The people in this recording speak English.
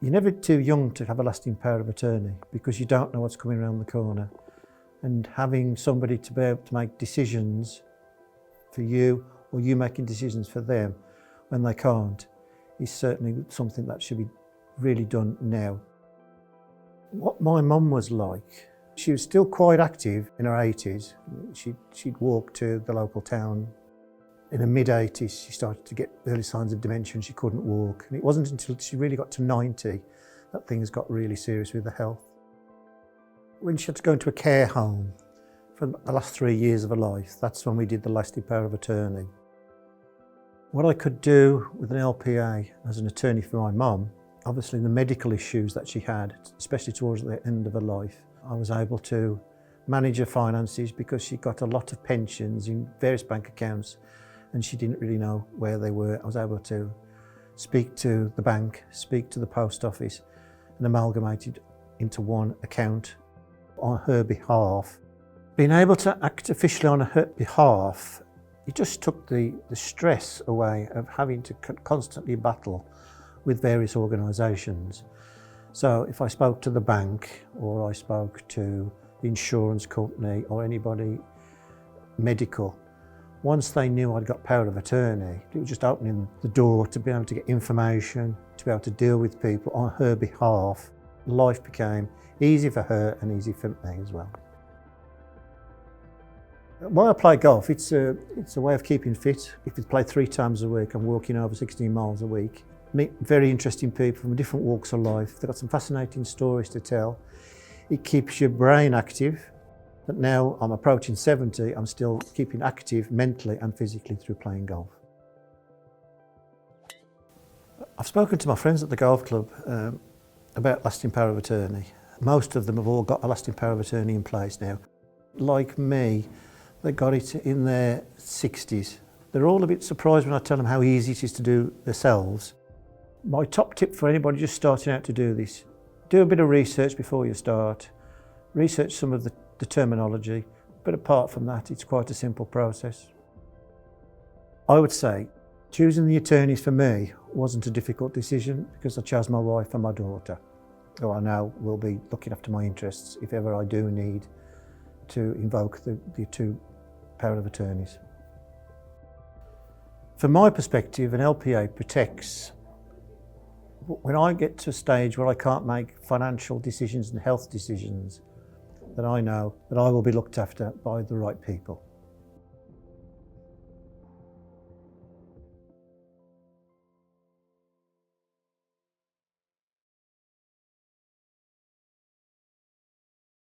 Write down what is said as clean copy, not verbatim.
You're never too young to have a lasting power of attorney because you don't know what's coming around the corner. And having somebody to be able to make decisions for you or you making decisions for them when they can't is certainly something that should be really done now. What my mum was like, she was still quite active in her 80s. She'd walk to the local town. In her mid-80s, she started to get early signs of dementia and she couldn't walk. And it wasn't until she really got to 90 that things got really serious with her health. When she had to go into a care home for the last 3 years of her life, that's when we did the lasting power of attorney. What I could do with an LPA as an attorney for my mum, obviously the medical issues that she had, especially towards the end of her life, I was able to manage her finances because she got a lot of pensions in various bank accounts and she didn't really know where they were. I was able to speak to the bank, speak to the post office and amalgamate it into one account on her behalf. Being able to act officially on her behalf, it just took the stress away of having to constantly battle with various organisations. So if I spoke to the bank or I spoke to the insurance company or anybody medical, once they knew I'd got power of attorney, it was just opening the door to be able to get information, to be able to deal with people on her behalf. Life became easy for her and easy for me as well. When I play golf, it's a way of keeping fit. If you play 3 times a week, I'm walking over 16 miles a week. Meet very interesting people from different walks of life. They've got some fascinating stories to tell. It keeps your brain active. But now I'm approaching 70, I'm still keeping active mentally and physically through playing golf. I've spoken to my friends at the golf club about lasting power of attorney. Most of them have all got a lasting power of attorney in place now. Like me, they got it in their 60s. They're all a bit surprised when I tell them how easy it is to do themselves. My top tip for anybody just starting out to do this, do a bit of research before you start. Research some of the terminology, but apart from that, it's quite a simple process. I would say choosing the attorneys for me wasn't a difficult decision because I chose my wife and my daughter, who I know will be looking after my interests if ever I do need to invoke the 2 power of attorneys. From my perspective, an LPA protects. When I get to a stage where I can't make financial decisions and health decisions, that I know that I will be looked after by the right people.